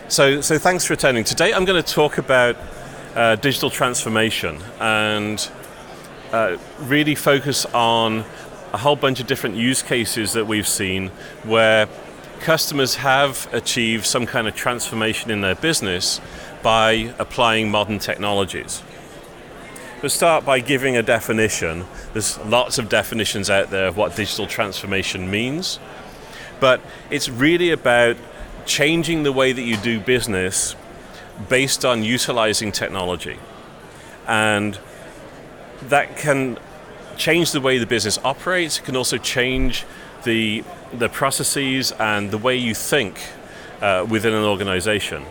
So thanks for attending. Today I'm going to talk about digital transformation and really focus on a whole bunch of different use cases that we've seen where customers have achieved some kind of transformation in their business by applying modern technologies. We'll start by giving a definition. There's lots of definitions out there of what digital transformation means, but it's really about changing the way that you do business based on utilizing technology. And that can change the way the business operates. It can also change the processes and the way you think within an organization,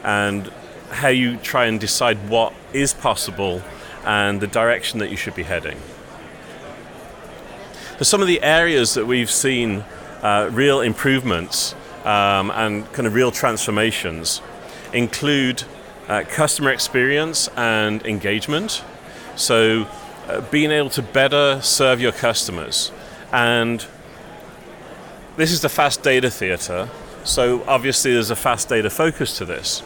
and how you try and decide what is possible and the direction that you should be heading. For some of the areas that we've seen real improvements and kind of real transformations include customer experience and engagement. So being able to better serve your customers. And this is the fast data theater. So obviously there's a fast data focus to this.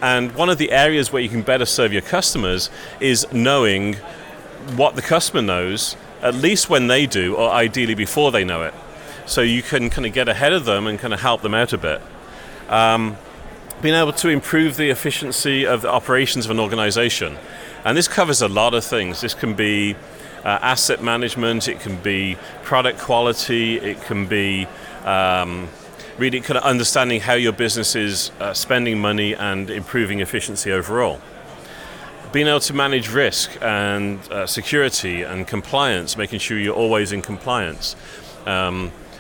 And one of the areas where you can better serve your customers is knowing what the customer knows, at least when they do, or ideally before they know it. So you can kind of get ahead of them and kind of help them out a bit. Being able to improve the efficiency of the operations of an organization. And this covers a lot of things. This can be asset management, it can be product quality, it can be really kind of understanding how your business is spending money and improving efficiency overall. Being able to manage risk and security and compliance, making sure you're always in compliance.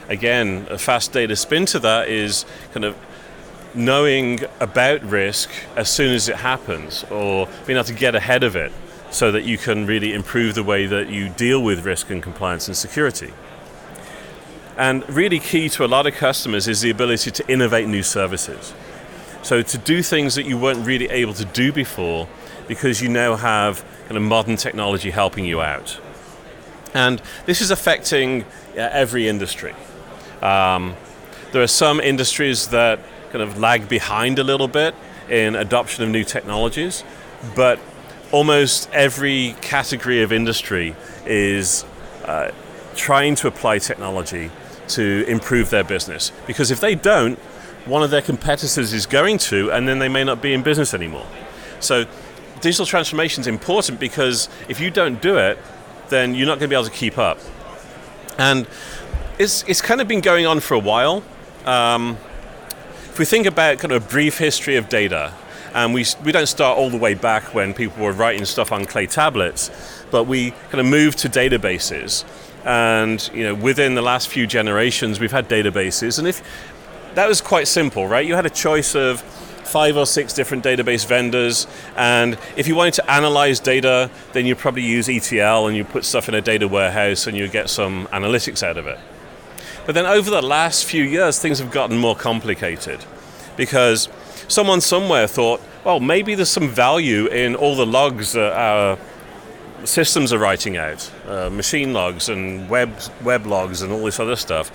Again, a fast data spin to that is kind of knowing about risk as soon as it happens, or being able to get ahead of it so that you can really improve the way that you deal with risk and compliance and security. And really key to a lot of customers is the ability to innovate new services. So to do things that you weren't really able to do before because you now have kind of modern technology helping you out. And this is affecting every industry. There are some industries that kind of lag behind a little bit in adoption of new technologies, but almost every category of industry is trying to apply technology to improve their business. Because if they don't, one of their competitors is going to, and then they may not be in business anymore. So digital transformation is important because if you don't do it, then you're not going to be able to keep up. And it's kind of been going on for a while. If we think about kind of a brief history of data, and we don't start all the way back when people were writing stuff on clay tablets, but we kind of moved to databases. And within the last few generations, we've had databases. And if that was quite simple, right? You had a choice of 5 or 6 different database vendors, and if you wanted to analyze data, then you probably use ETL and you put stuff in a data warehouse and you get some analytics out of it. But then over the last few years, things have gotten more complicated because someone somewhere thought, well, maybe there's some value in all the logs that our systems are writing out, machine logs and web logs and all this other stuff.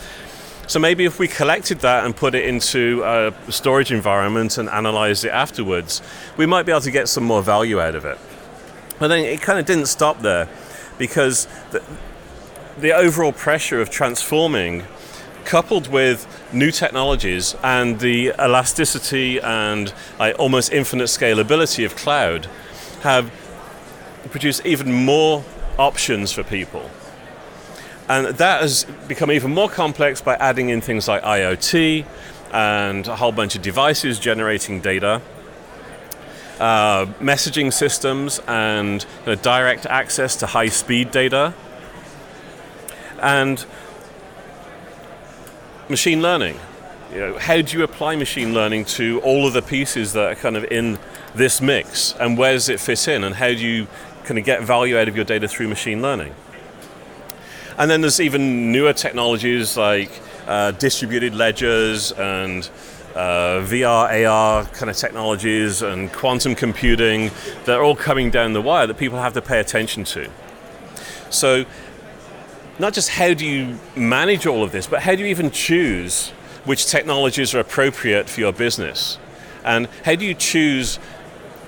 So maybe if we collected that and put it into a storage environment and analyzed it afterwards, we might be able to get some more value out of it. But then it kind of didn't stop there, because the overall pressure of transforming, coupled with new technologies and the elasticity and almost infinite scalability of cloud, have produced even more options for people. And that has become even more complex by adding in things like IoT and a whole bunch of devices generating data, messaging systems and direct access to high-speed data, and machine learning. How do you apply machine learning to all of the pieces that are kind of in this mix, and where does it fit in, and how do you kind of get value out of your data through machine learning? And then there's even newer technologies like distributed ledgers and VR, AR kind of technologies and quantum computing that are all coming down the wire that people have to pay attention to. So not just how do you manage all of this, but how do you even choose which technologies are appropriate for your business? And how do you choose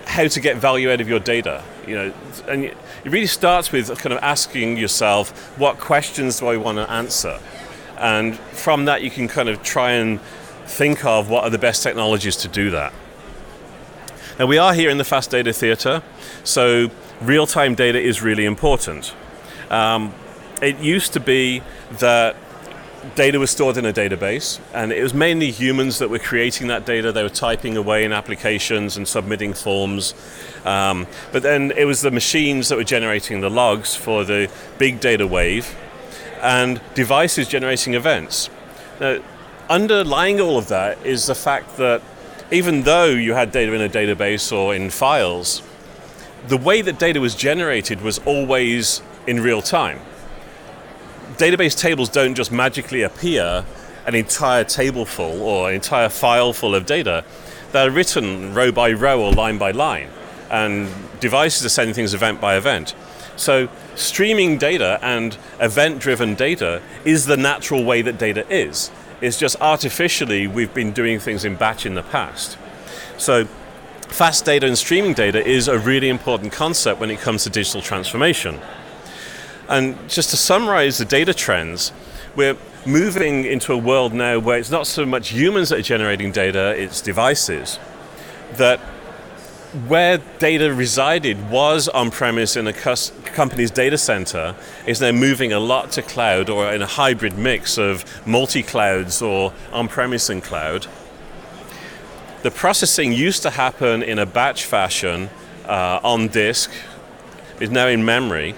how to get value out of your data? And it really starts with kind of asking yourself, what questions do I want to answer? And from that, you can kind of try and think of what are the best technologies to do that. Now, we are here in the fast data theater, so real-time data is really important. It used to be that data was stored in a database, and it was mainly humans that were creating that data. They were typing away in applications and submitting forms. But then it was the machines that were generating the logs for the big data wave, and devices generating events. Now, underlying all of that is the fact that even though you had data in a database or in files, the way that data was generated was always in real time. Database tables don't just magically appear an entire table full or an entire file full of data. They're written row by row or line by line, and devices are sending things event by event. So streaming data and event-driven data is the natural way that data is. It's just artificially we've been doing things in batch in the past. So fast data and streaming data is a really important concept when it comes to digital transformation. And just to summarize the data trends, we're moving into a world now where it's not so much humans that are generating data, it's devices. That where data resided was on-premise in a company's data center is now moving a lot to cloud, or in a hybrid mix of multi-clouds or on-premise and cloud. The processing used to happen in a batch fashion on disk, is now in memory.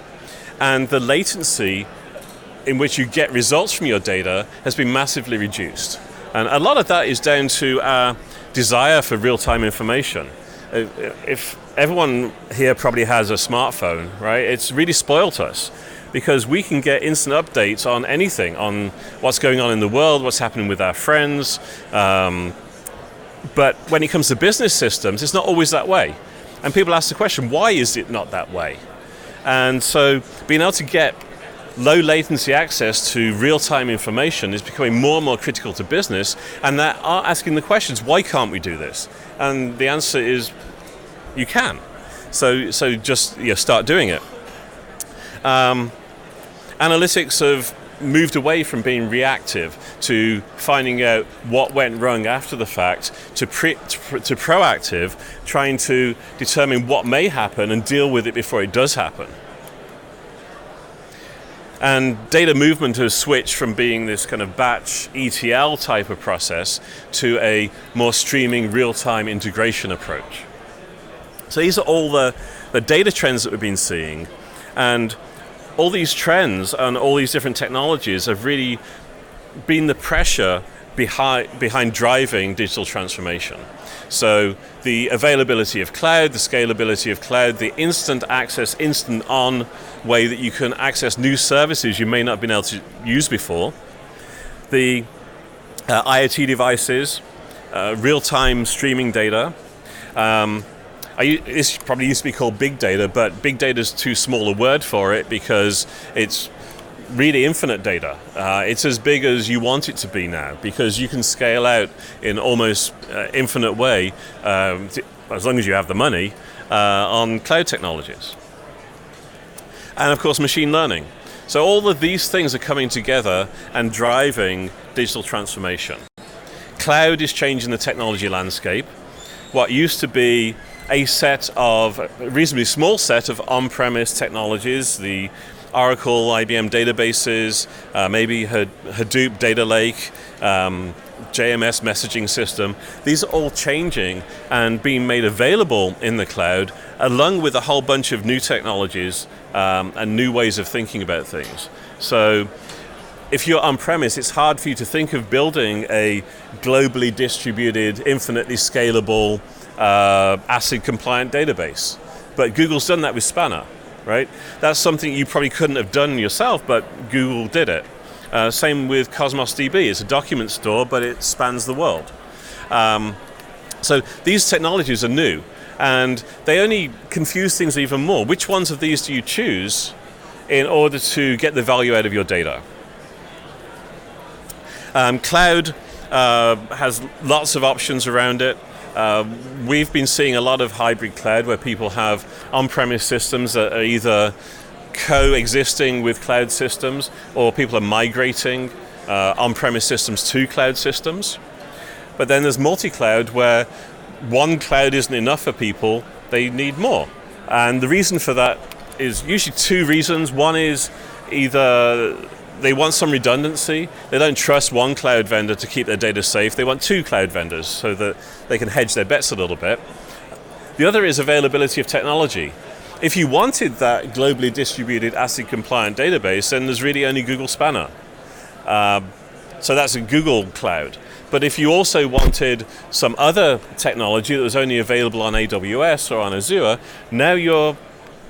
And the latency in which you get results from your data has been massively reduced. And a lot of that is down to our desire for real-time information. If everyone here probably has a smartphone, right? It's really spoilt us because we can get instant updates on anything, on what's going on in the world, what's happening with our friends. But when it comes to business systems, it's not always that way. And people ask the question, why is it not that way? And so being able to get low latency access to real-time information is becoming more and more critical to business, and that are asking the questions, why can't we do this? And the answer is, you can. So just start doing it. Analytics have moved away from being reactive to finding out what went wrong after the fact to proactive, trying to determine what may happen and deal with it before it does happen. And data movement has switched from being this kind of batch ETL type of process to a more streaming real-time integration approach. So these are all the data trends that we've been seeing, and all these trends and all these different technologies have really been the pressure behind driving digital transformation. So the availability of cloud, the scalability of cloud, the instant access, instant on way that you can access new services you may not have been able to use before, the IoT devices, real-time streaming data. This probably used to be called big data, but big data is too small a word for it because it's really infinite data. It's as big as you want it to be now because you can scale out in almost infinite way, as long as you have the money, on cloud technologies. And of course, machine learning. So all of these things are coming together and driving digital transformation. Cloud is changing the technology landscape. What used to be a reasonably small set of on-premise technologies, the Oracle, IBM databases, maybe Hadoop data lake, JMS messaging system. These are all changing and being made available in the cloud, along with a whole bunch of new technologies and new ways of thinking about things. So if you're on-premise, it's hard for you to think of building a globally distributed, infinitely scalable, ACID-compliant database. But Google's done that with Spanner, right? That's something you probably couldn't have done yourself, but Google did it. Same with Cosmos DB. It's a document store, but it spans the world. So these technologies are new, and they only confuse things even more. Which ones of these do you choose in order to get the value out of your data? Cloud has lots of options around it. We've been seeing a lot of hybrid cloud where people have on-premise systems that are either coexisting with cloud systems, or people are migrating on-premise systems to cloud systems. But then there's multi-cloud where one cloud isn't enough for people, they need more. And the reason for that is usually two reasons. One is either they want some redundancy, they don't trust one cloud vendor to keep their data safe, they want two cloud vendors so that they can hedge their bets a little bit. The other is availability of technology. If you wanted that globally distributed ACID compliant database, then there's really only Google Spanner. So that's a Google cloud. But if you also wanted some other technology that was only available on AWS or on Azure, now you're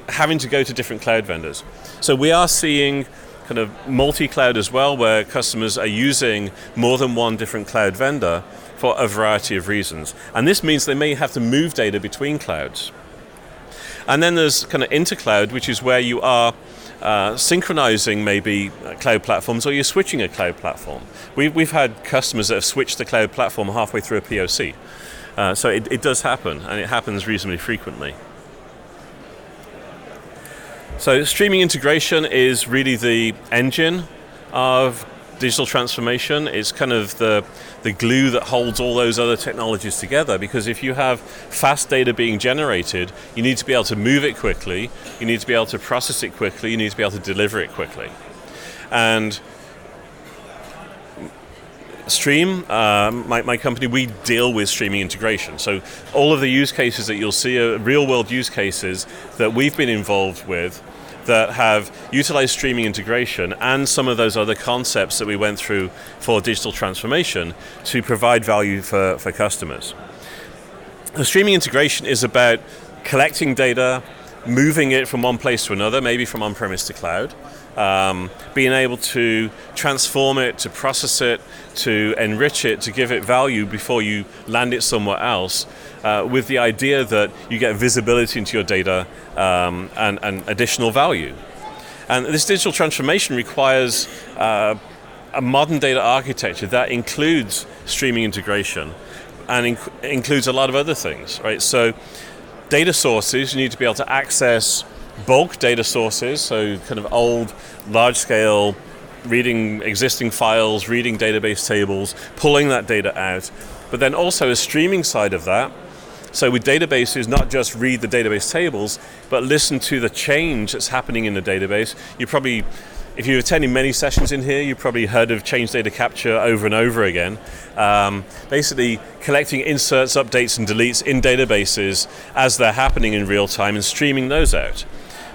having to go to different cloud vendors. So we are seeing kind of multi-cloud as well, where customers are using more than one different cloud vendor for a variety of reasons. And this means they may have to move data between clouds. And then there's kind of intercloud, which is where you are synchronizing maybe cloud platforms, or you're switching a cloud platform. We've had customers that have switched the cloud platform halfway through a POC. So it does happen, and it happens reasonably frequently. So streaming integration is really the engine of digital transformation. It's kind of the glue that holds all those other technologies together, because if you have fast data being generated, you need to be able to move it quickly, you need to be able to process it quickly, you need to be able to deliver it quickly. And Striim, my company, we deal with streaming integration. So all of the use cases that you'll see are real world use cases that we've been involved with that have utilized streaming integration and some of those other concepts that we went through for digital transformation to provide value for customers. The streaming integration is about collecting data, moving it from one place to another, maybe from on-premise to cloud, being able to transform it, to process it, to enrich it, to give it value before you land it somewhere else, with the idea that you get visibility into your data and additional value. And this digital transformation requires a modern data architecture that includes streaming integration and includes a lot of other things, right? So data sources, you need to be able to access bulk data sources, so kind of old, large-scale, reading existing files, reading database tables, pulling that data out. But then also a streaming side of that. So with databases, not just read the database tables, but listen to the change that's happening in the database. You probably, if you're attending many sessions in here, you've probably heard of change data capture over and over again. Basically collecting inserts, updates, and deletes in databases as they're happening in real time and streaming those out.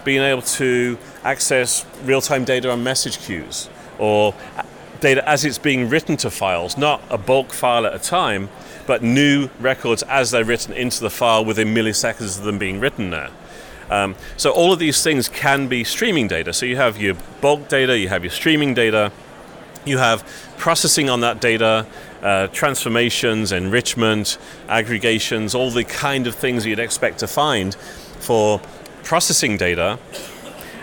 Being able to access real-time data on message queues, or data as it's being written to files, not a bulk file at a time, but new records as they're written into the file within milliseconds of them being written there. So all of these things can be streaming data. So you have your bulk data, you have your streaming data, you have processing on that data, transformations, enrichment, aggregations, all the kind of things you'd expect to find for processing data,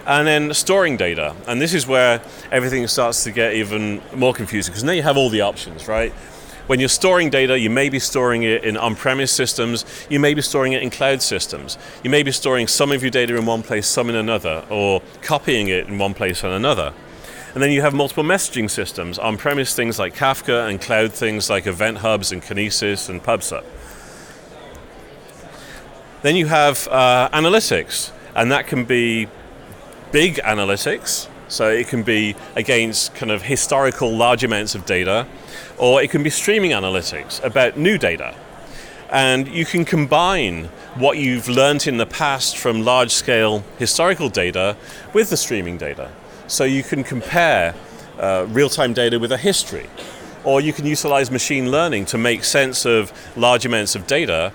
and then storing data. And this is where everything starts to get even more confusing, because now you have all the options, right? When you're storing data, you may be storing it in on-premise systems, you may be storing it in cloud systems, you may be storing some of your data in one place, some in another, or copying it in one place and another. And then you have multiple messaging systems, on-premise things like Kafka, and cloud things like Event Hubs and Kinesis and PubSub. Then you have analytics, and that can be big analytics, so it can be against kind of historical large amounts of data, or it can be streaming analytics about new data. And you can combine what you've learned in the past from large-scale historical data with the streaming data. So you can compare real-time data with a history, or you can utilize machine learning to make sense of large amounts of data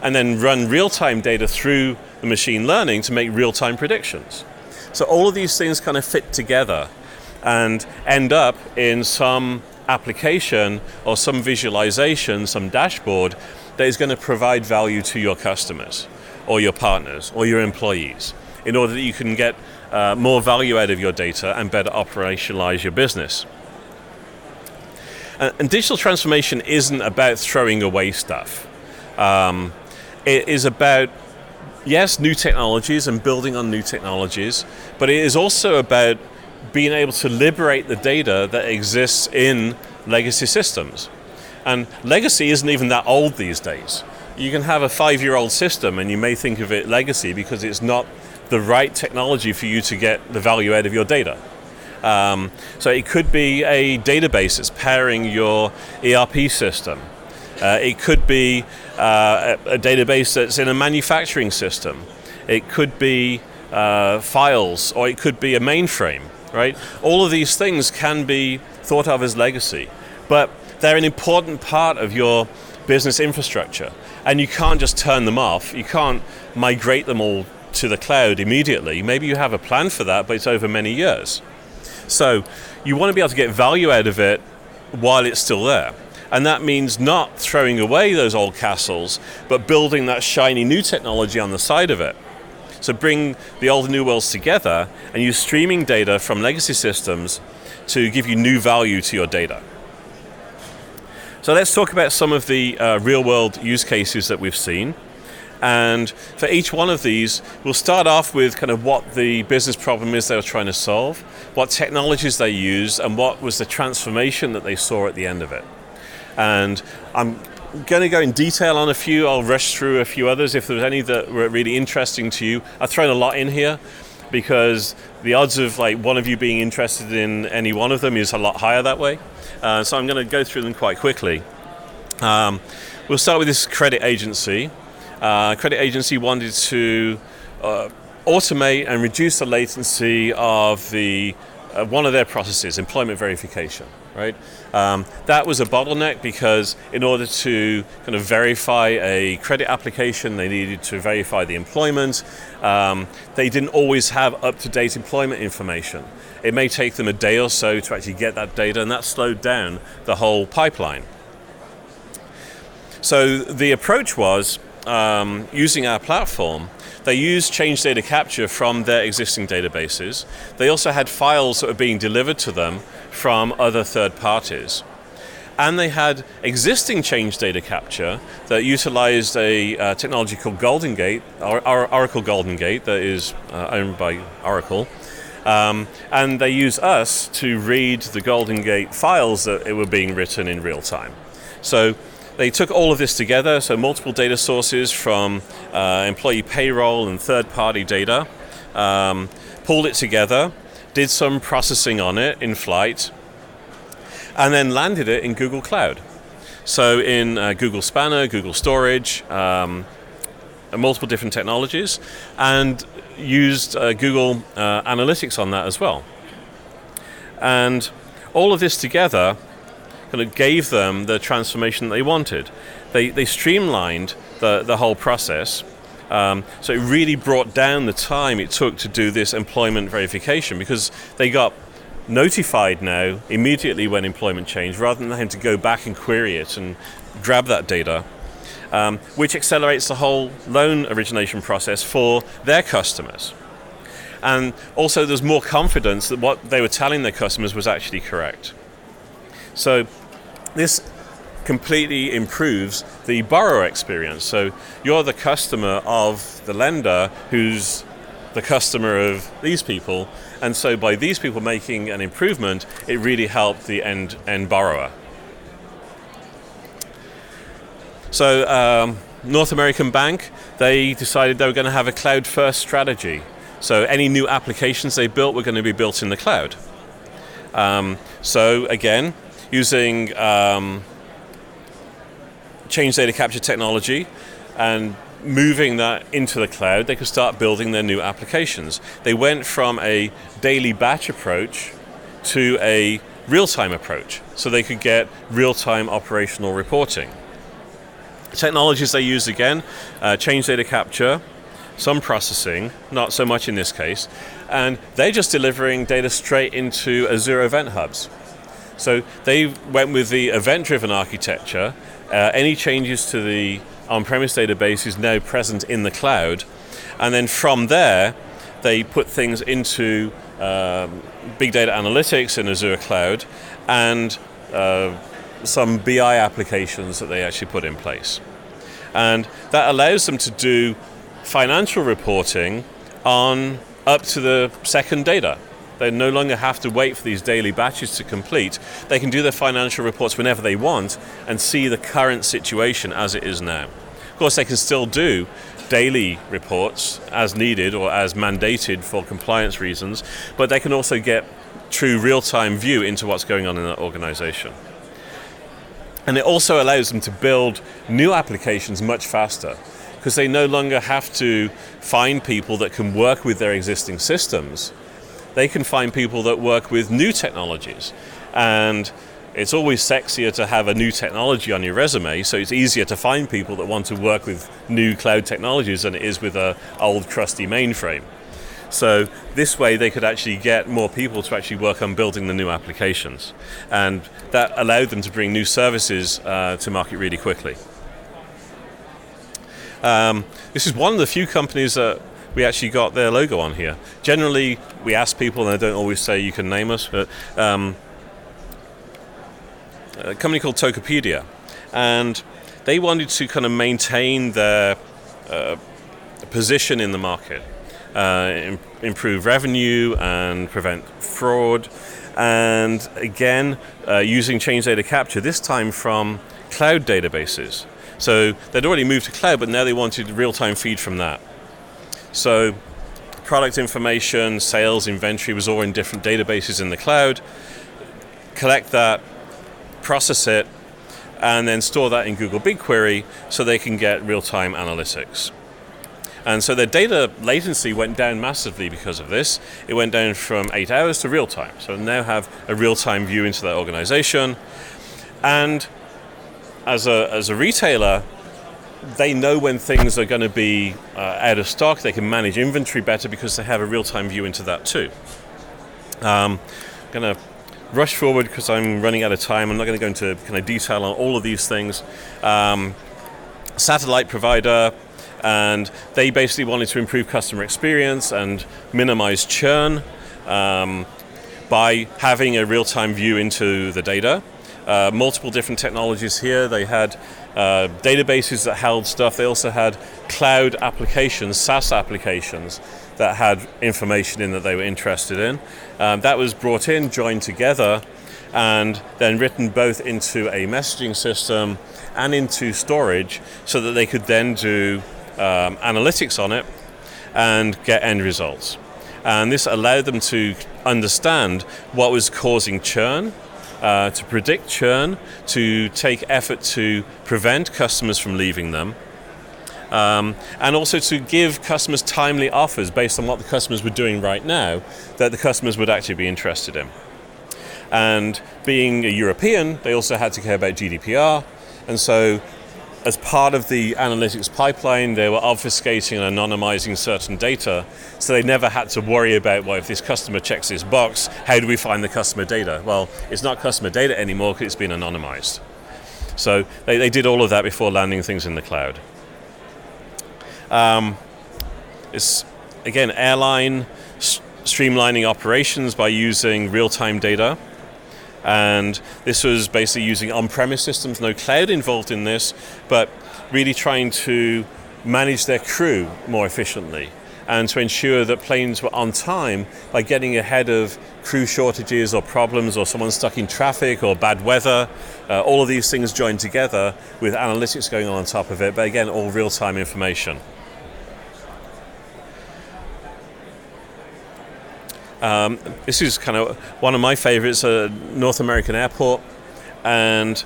and then run real-time data through the machine learning to make real-time predictions. So all of these things kind of fit together and end up in some application or some visualization, some dashboard that is going to provide value to your customers or your partners or your employees in order that you can get more value out of your data and better operationalize your business. And digital transformation isn't about throwing away stuff. It is about, yes, new technologies and building on new technologies, but it is also about being able to liberate the data that exists in legacy systems. And legacy isn't even that old these days. You can have a 5-year-old system and you may think of it legacy because it's not the right technology for you to get the value out of your data. So it could be a database that's powering your ERP system. It could be a database that's in a manufacturing system. It could be files, or it could be a mainframe, right? All of these things can be thought of as legacy, but they're an important part of your business infrastructure, and you can't just turn them off. You can't migrate them all to the cloud immediately. Maybe you have a plan for that, but it's over many years. So you want to be able to get value out of it while it's still there. And that means not throwing away those old castles, but building that shiny new technology on the side of it. So bring the old and new worlds together and use streaming data from legacy systems to give you new value to your data. So let's talk about some of the real-world use cases that we've seen. And for each one of these, we'll start off with kind of what the business problem is they were trying to solve, what technologies they used, and what was the transformation that they saw at the end of it. And I'm going to go in detail on a few. I'll rush through a few others if there's any that were really interesting to you. I've thrown a lot in here because the odds of like one of you being interested in any one of them is a lot higher that way. So I'm going to go through them quite quickly. We'll start with this credit agency. Credit agency wanted to automate and reduce the latency of the one of their processes, employment verification. Right, that was a bottleneck because in order to kind of verify a credit application, they needed to verify the employment. They didn't always have up-to-date employment information. It may take them a day or so to actually get that data, and that slowed down the whole pipeline. So the approach was, using our platform, they used change data capture from their existing databases. They also had files that were being delivered to them from other third parties. And they had existing change data capture that utilized a technology called Golden Gate, Oracle Golden Gate, that is owned by Oracle. And they use us to read the Golden Gate files that were being written in real time. So they took all of this together, so multiple data sources from employee payroll and third-party data, pulled it together, did some processing on it in flight, and then landed it in Google Cloud. So in Google Spanner, Google Storage, multiple different technologies, and used Google Analytics on that as well. And all of this together kind of gave them the transformation they wanted. They streamlined the whole process, so it really brought down the time it took to do this employment verification, because they got notified now immediately when employment changed, rather than having to go back and query it and grab that data, which accelerates the whole loan origination process for their customers. And also there's more confidence that what they were telling their customers was actually correct. So this completely improves the borrower experience. So you're the customer of the lender who's the customer of these people, and so by these people making an improvement, it really helped the end borrower. So North American Bank, they decided they were going to have a cloud-first strategy. So any new applications they built were going to be built in the cloud. So again, using change data capture technology and moving that into the cloud, they could start building their new applications. They went from a daily batch approach to a real-time approach, so they could get real-time operational reporting. Technologies they used again, change data capture, some processing, not so much in this case, and they're just delivering data straight into Azure Event Hubs. So they went with the event-driven architecture. Any changes to the on-premise database is now present in the cloud. And then from there, they put things into Big Data Analytics in Azure Cloud and some BI applications that they actually put in place. And that allows them to do financial reporting on up to the second data. They no longer have to wait for these daily batches to complete. They can do their financial reports whenever they want and see the current situation as it is now. Of course, they can still do daily reports as needed or as mandated for compliance reasons, but they can also get true real-time view into what's going on in that organization. And it also allows them to build new applications much faster, because they no longer have to find people that can work with their existing systems. They can find people that work with new technologies. And it's always sexier to have a new technology on your resume, so it's easier to find people that want to work with new cloud technologies than it is with an old crusty mainframe. So this way they could actually get more people to actually work on building the new applications. And that allowed them to bring new services to market really quickly. This is one of the few companies that we actually got their logo on here. Generally, we ask people, and I don't always say you can name us, but a company called Tokopedia. And they wanted to kind of maintain their position in the market, improve revenue and prevent fraud. And again, using change data capture, this time from cloud databases. So they'd already moved to cloud, but now they wanted real-time feed from that. So product information, sales, inventory was all in different databases in the cloud. Collect that, process it, and then store that in Google BigQuery so they can get real-time analytics. And so their data latency went down massively because of this. It went down from 8 hours to real-time. So they now have a real-time view into their organization. And as a retailer, they know when things are going to be out of stock. They can manage inventory better because they have a real-time view into that too. I'm going to rush forward because I'm running out of time. I'm not going to go into kind of detail on all of these things. Satellite provider, and they basically wanted to improve customer experience and minimize churn by having a real-time view into the data. Multiple different technologies here. They had databases that held stuff. They also had cloud applications, SaaS applications, that had information in that they were interested in. That was brought in, joined together, and then written both into a messaging system and into storage so that they could then do analytics on it and get end results. And this allowed them to understand what was causing churn, to predict churn, to take effort to prevent customers from leaving them, and also to give customers timely offers based on what the customers were doing right now that the customers would actually be interested in. And being a European, they also had to care about GDPR, and so as part of the analytics pipeline, they were obfuscating and anonymizing certain data, so they never had to worry about, well, if this customer checks this box, how do we find the customer data? Well, it's not customer data anymore because it's been anonymized. So they did all of that before landing things in the cloud. It's, again, airline streamlining operations by using real-time data. And this was basically using on-premise systems, no cloud involved in this, but really trying to manage their crew more efficiently and to ensure that planes were on time by getting ahead of crew shortages or problems or someone stuck in traffic or bad weather. All of these things joined together with analytics going on top of it, but again, all real-time information. This is kind of one of my favorites, a North American airport, and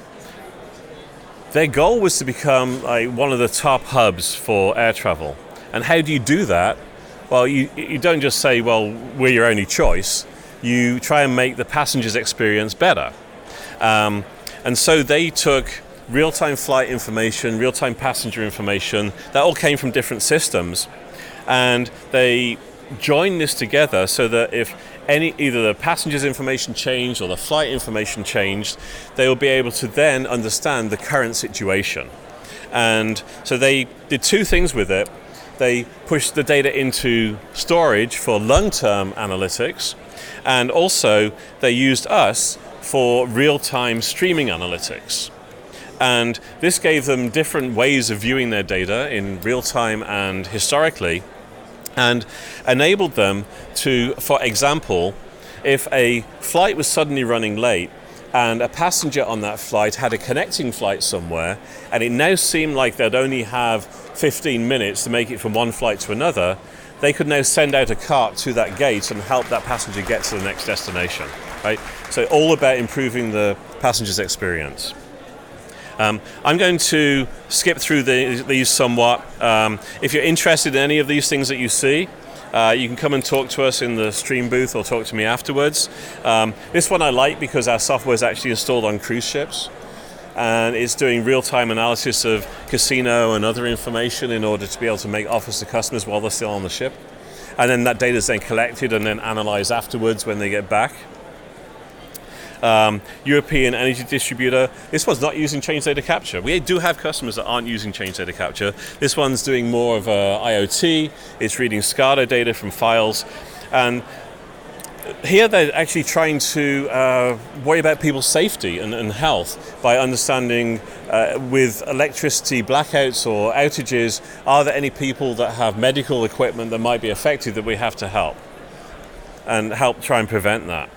their goal was to become like one of the top hubs for air travel. And how do you do that? Well, you don't just say, well, we're your only choice. You try and make the passenger's experience better. And so they took real-time flight information, real-time passenger information, that all came from different systems, and they join this together so that if either the passenger's information changed or the flight information changed, they will be able to then understand the current situation. And so they did two things with it. They pushed the data into storage for long-term analytics, and also they used us for real-time streaming analytics. And this gave them different ways of viewing their data in real time and historically, and enabled them to, for example, if a flight was suddenly running late and a passenger on that flight had a connecting flight somewhere, and it now seemed like they'd only have 15 minutes to make it from one flight to another, they could now send out a cart to that gate and help that passenger get to the next destination. Right? So all about improving the passenger's experience. I'm going to skip through these somewhat. If you're interested in any of these things that you see, you can come and talk to us in the Striim booth or talk to me afterwards. This one I like because our software is actually installed on cruise ships, and it's doing real-time analysis of casino and other information in order to be able to make offers to customers while they're still on the ship. And then that data is then collected and then analyzed afterwards when they get back. European Energy Distributor. This one's not using change data capture. We do have customers that aren't using change data capture. This one's doing more of IoT. It's reading SCADA data from files. And here they're actually trying to worry about people's safety and health by understanding with electricity blackouts or outages, are there any people that have medical equipment that might be affected that we have to help? And help try and prevent that.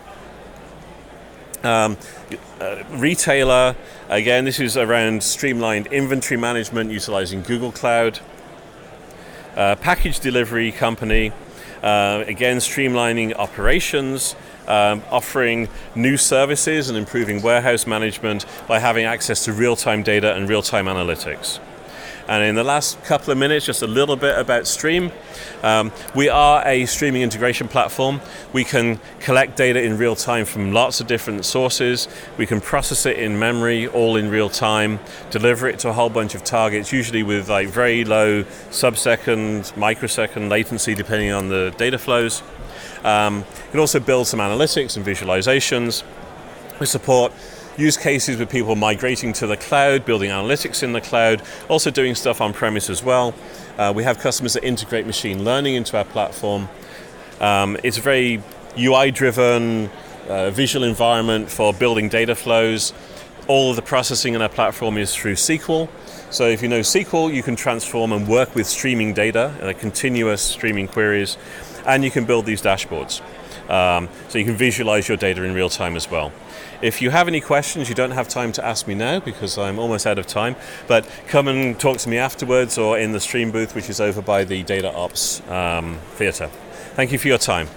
Retailer, again, this is around streamlined inventory management utilizing Google Cloud. Package delivery company, again, streamlining operations, offering new services and improving warehouse management by having access to real-time data and real-time analytics. And in the last couple of minutes, just a little bit about Striim. We are a streaming integration platform. We can collect data in real time from lots of different sources. We can process it in memory, all in real time, deliver it to a whole bunch of targets, usually with like very low sub-second, microsecond latency, depending on the data flows. You can also build some analytics and visualizations. We support use cases with people migrating to the cloud, building analytics in the cloud, also doing stuff on-premise as well. We have customers that integrate machine learning into our platform. It's a very UI-driven visual environment for building data flows. All of the processing in our platform is through SQL. So if you know SQL, you can transform and work with streaming data, continuous streaming queries, and you can build these dashboards. So you can visualize your data in real time as well. If you have any questions, you don't have time to ask me now because I'm almost out of time, but come and talk to me afterwards or in the Striim booth, which is over by the Data Ops Theatre. Thank you for your time.